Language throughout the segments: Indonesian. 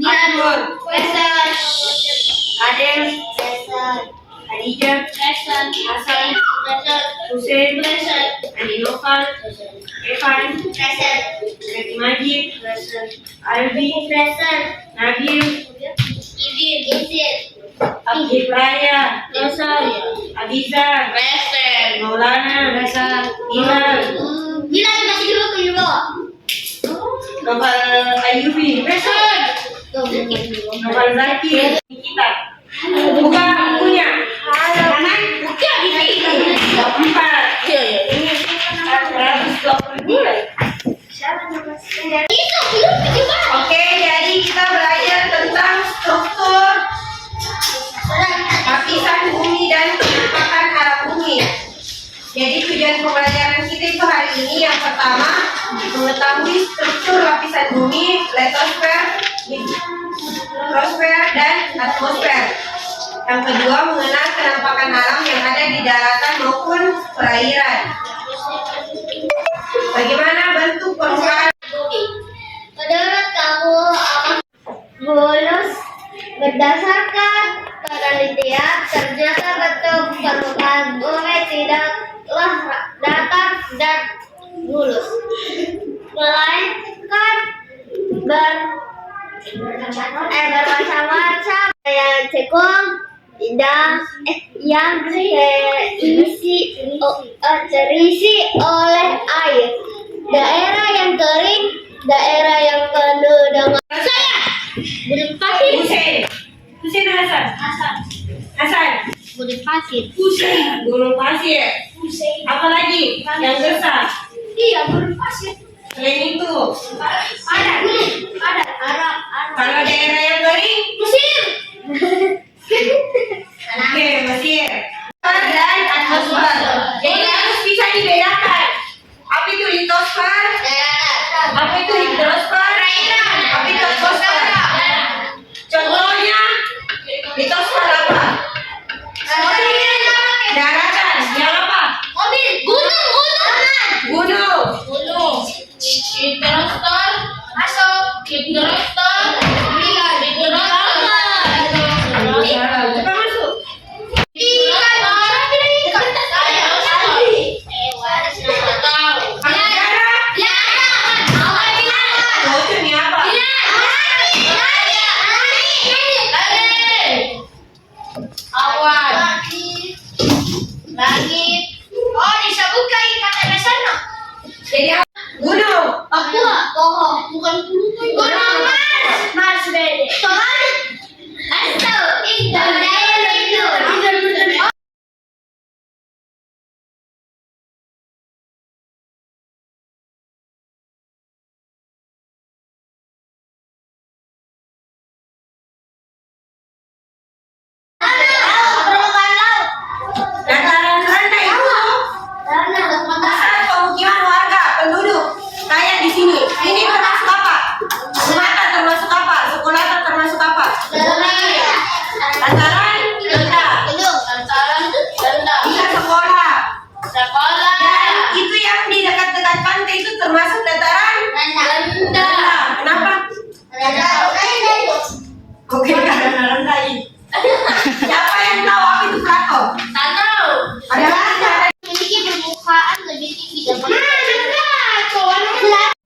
Adul. Adel. Adija. Hasan. Hussein. Andi Noval. Evan. Zaki Majid. Albi. Nabil. Abdi Raya. Abiza. Maulana. Ilal. Noval Ayubi. Noval Zaki. Kita. Buka bukunya. Kanan. Buka di sini. 4. Ini 122. Oke, jadi kita belajar tentang struktur lapisan bumi dan penampakan arah bumi. Jadi tujuan pembelajaran kita itu hari ini yang pertama mengetahui struktur lapisan bumi, litosfer, hidrosfer, dan atmosfer. Yang kedua mengenal penampakan alam yang ada di daratan maupun perairan. Bagaimana bentuk permukaan Menurut kamu Bulus, berdasarkan penelitian ternyata bentuk permukaan bumi tidaklah datar dan mulus, melainkan bermacam-macam yang cekung terisi oleh air. Daerah yang kering, daerah yang penuh dengan gurun pasir. Hussein Hasan. Gurun pasir. Gunung pasir. Apalagi yang gersang. Iya, gurun pasir. Selain itu, Ada gunung, ada Arab. kalau daerah yang kering, Mesir. oke, Mesir. Dan atmosfer. Jadi harus bisa dibedakan. Apa itu litosfer? Apa itu hidrosfer? Apa itu atmosfer? Contohnya, litosfer apa? Daratan. Yang apa? Gunung. Coba masuk. Oh, itu ini apa? Langit. Oh, disebutkan KTP sana. Jadi apa? Gunung. Papua. Pohon. Bukan gunung Mars beda. Soalnya itu Dataran rendah itu besar pemukiman warga penduduk kayak di sini. Ini termasuk apa? Sumatera termasuk apa? Sekolah termasuk apa? Dataran rendah. Iya, sekolah. Dan itu yang di dekat-dekat pantai itu termasuk dataran rendah. Kenapa? Oke, karena rendah ini. Siapa yang tahu apa itu plato? Adalah memiliki permukaan lebih tinggi daripada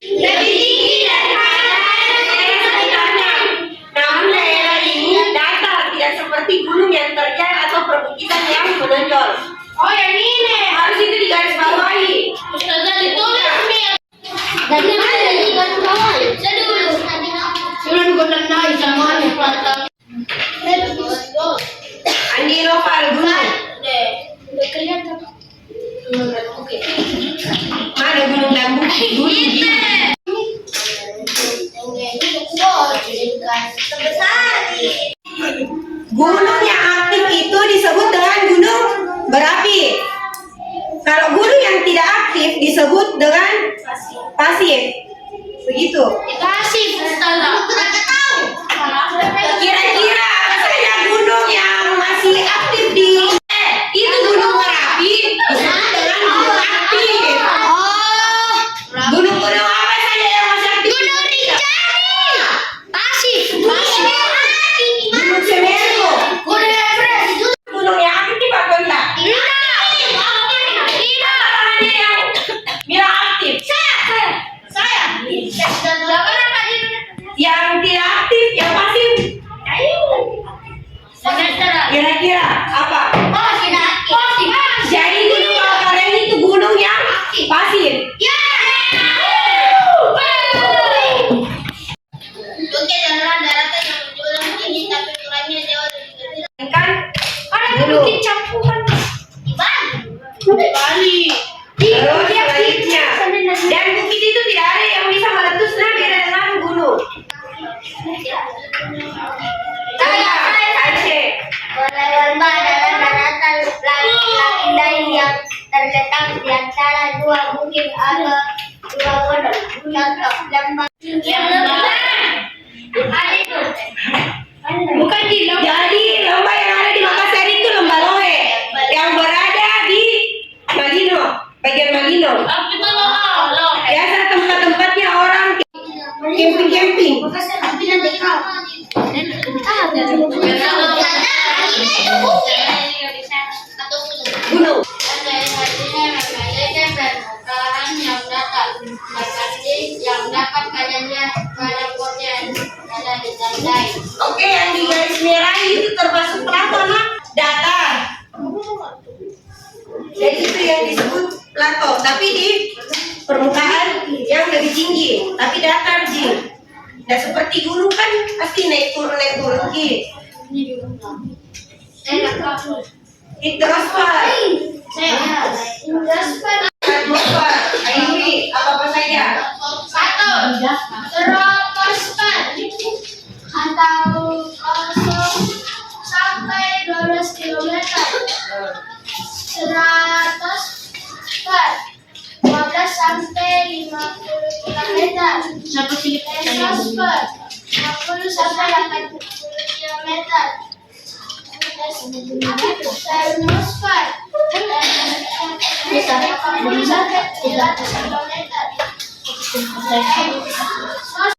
lebih tinggi daripada daerah sekitarnya. Namun daerah ini datar, tidak seperti gunung yang terjal atau perbukitan yang menonjol. Oh, yang ini harus itu digarisbawahi. dari mana digaris bawah? Andi Noval gunung. Mana gunung Lambu? Gunung Gini. Gunung yang aktif itu disebut dengan gunung berapi. Kalau gunung yang tidak aktif disebut dengan pasif. Begitu. Kira-kira apa saja gunung yang masih aktif di itu gunung Merapi disebut dengan gunung aktif. Gunung-gunung apa saja yang masih aktif? Saya, Aceh. Lomba adalah daratan laki-laki lain yang terletak di antara dua bukit atau dua gunung. Contoh, lomba Bukan di lomba. Jadi lomba yang ada di Makassar itu lomba lohe yang berada di Malino, bagian Malino. Biasa tempat-tempatnya orang camping-camping. Gunung. yang dapat kalian lihat pada foto yang ada di timeline. Oke, yang di garis merah itu termasuk plato, nak? Datar. Jadi itu yang disebut plato, tapi di permukaan yang lebih tinggi, tapi datar ji. Nah seperti gunung kan pasti naik turun ji. Hidrosfer, atmosfer, airi, apa saja. Troposfer atau 0 sampai 12 km. Stratosfer 15 sampai 50 km. Mesosfer 50 sampai 80 km. Termosfer 80 sampai 100 km.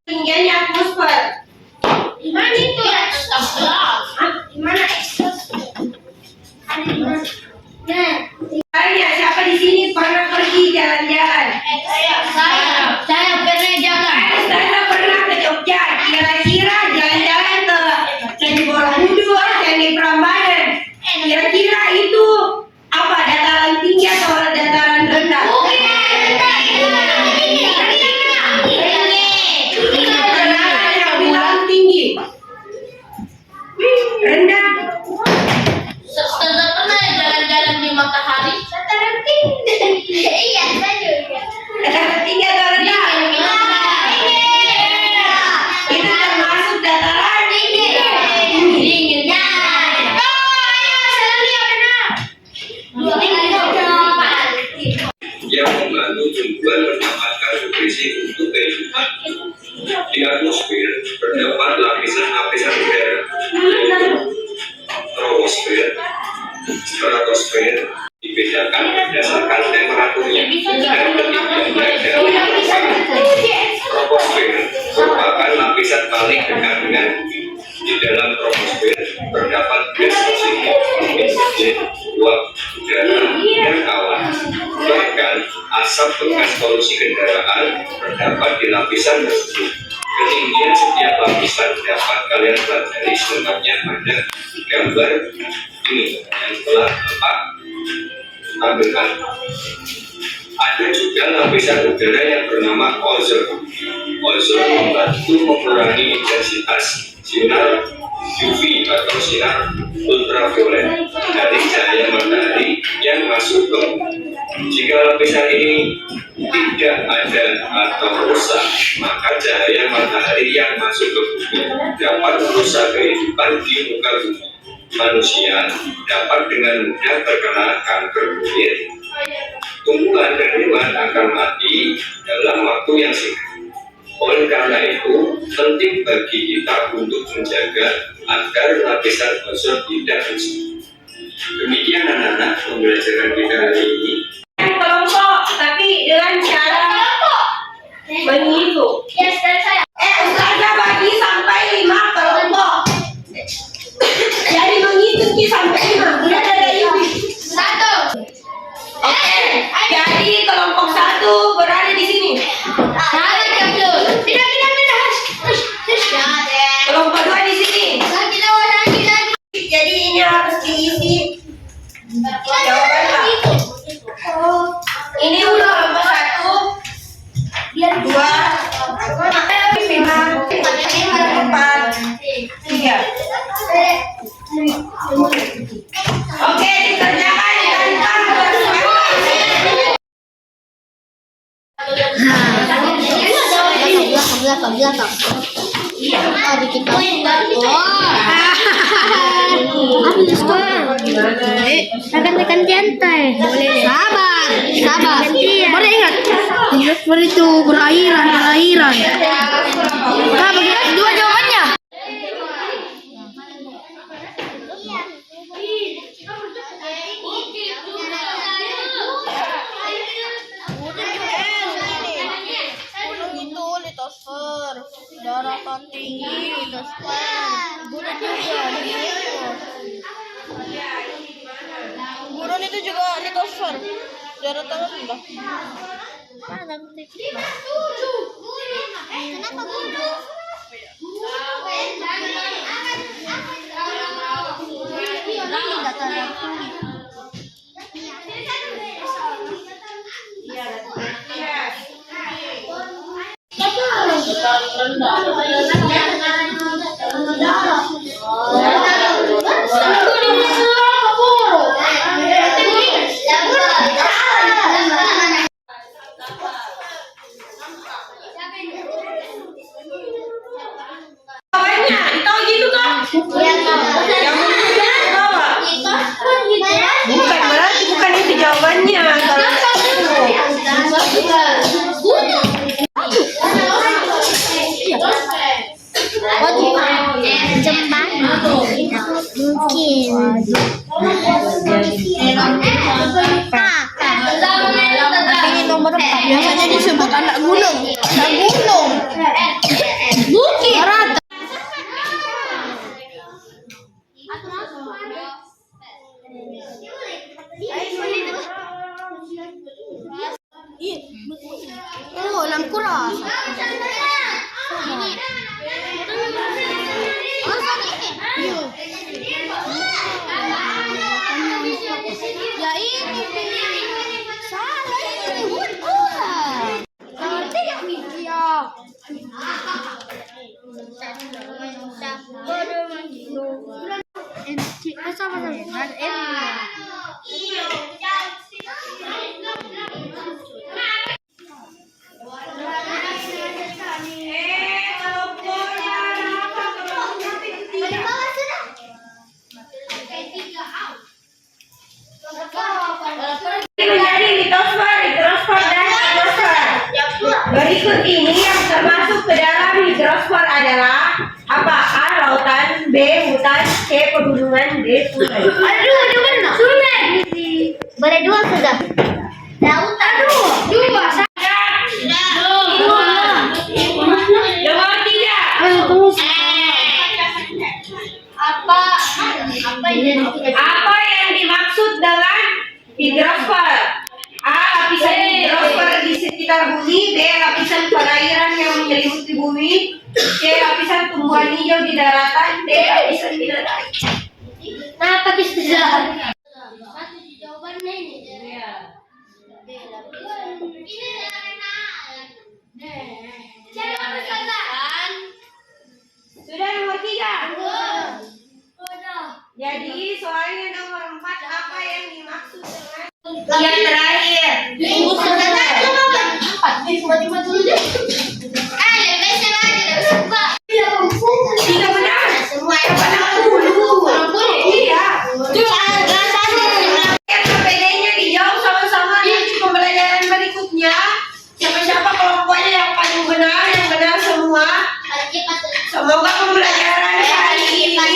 Tingginya atmosfer. Di mana itu ya? Di mana eksosfer? Ada di mana? Nah, Tanya, siapa di sini pernah pergi jalan-jalan? saya pernah jalan. Saya pernah ke Jogja. Kira-kira jalan-jalan ke Candi Borobudur, Candi Prambanan. Kira-kira itu apa? Dataran tinggi atau dataran rendah? Dataran yang bilang tinggi. Rendah. Sudah pernah jalan-jalan di Matahari? Dataran tinggi. Iya, saya juga. Dataran tinggi atau rendah? Itu termasuk dataran tinggi. Yang membantu tumbuhan mendapatkan nutrisi untuk kehidupan. Di atmosfer terdapat lapisan-lapisan udara, yaitu troposfer, stratosfer, dibedakan berdasarkan temperaturnya dan ketinggiannya dari troposfer merupakan lapisan paling dekat dengan bumi. Di dalam troposfer terdapat gas oksigen, nitrogen, uap, udara, dan awan. Bahkan asap bekas polusi kendaraan terdapat di lapisan tersebut. Ketinggian setiap lapisan dapat kalian pelajari selengkapnya pada gambar ini yang telah Bapak tampilkan. Ada juga lapisan udara yang bernama ozon. Ozon membantu mengurangi intensitas sinar UV atau sinar ultraviolet dari cahaya matahari yang masuk ke bumi. Jika lapisan ini tidak ada atau rusak, maka cahaya matahari yang masuk ke bumi dapat merusak kehidupan di muka bumi. Manusia dapat dengan mudah terkena kanker kulit. Tumbuhan dan hewan akan mati dalam waktu yang singkat. Oleh karena itu, penting bagi kita untuk menjaga agar lapisan ozon tidak rusak. Demikian anak-anak pembelajaran kita hari ini. Kelompok, tapi dengan cara menghitung. Yes, dan saya. Ustazah bagi sampai 5 kelompok. Jadi menghitung sampai 5. Tidak ada ini. 1. Oke. Jadi kelompok 1 berada di sini. Salah jatuh. Tidak. Kelompok 2 di sini. Jadi ini harus diisi jawabannya. Ini udah kelompok 1, 2, 5, 4, 3. Oke, dikerjakan tanpa bersemangat. Belakang. kita. Ambil skor. Akan tekan jantai. Sabar. Mari ingat, seperti itu berairan. Nah, bagaimana dua jawabannya? Itu litosfer, daratan tinggi, litosfer, gurun juga, gurun itu juga litosfer, daratan rendah. Kenapa gurun? Jawabannya, itu gitu kan? Yang bawa. Berarti bukan itu jawabannya. Salah satu. Ini nomor 4. Biasanya disebut anak gunung. Bukit. Oh, lampu keras. Ya ini salah ini bukan. Menjadi litosfer, hidrosfer, dan hidrosfer. Berikut ini yang termasuk ke dalam hidrosfer adalah apa? A. Lautan, B. Hutan, C. Pegunungan, D. Sungai. Sungai. Boleh dua sudah. Lautan. Dua. Nomor 3. Apa yang dimaksud dengan hidrosfer? A. Lapisan hidrosfer di sekitar bumi. B. Lapisan perairan yang menyelimuti bumi. C. Lapisan tumbuhan hijau di daratan. D. Lapisan di darat. Nah, tapi sudah. Jawabannya ini. Sudah nomor 3. Jadi soalnya nomor 4, apa yang dimaksud dengan yang terakhir? Tidak benar. Semua Yang benar 10. Iya. Yang KPD-nya dijawab sama-sama nanti pembelajaran berikutnya. Siapa-siapa kelompoknya yang paling benar, yang benar semua. Semoga pembelajaran kali ini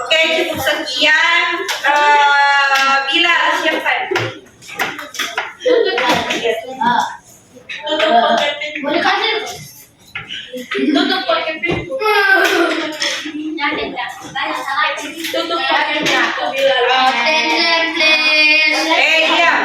Oke, cukup sekian. Bila siapkan. Tutup pakai pintu. Tutup pakai pintu. Bila. Diam.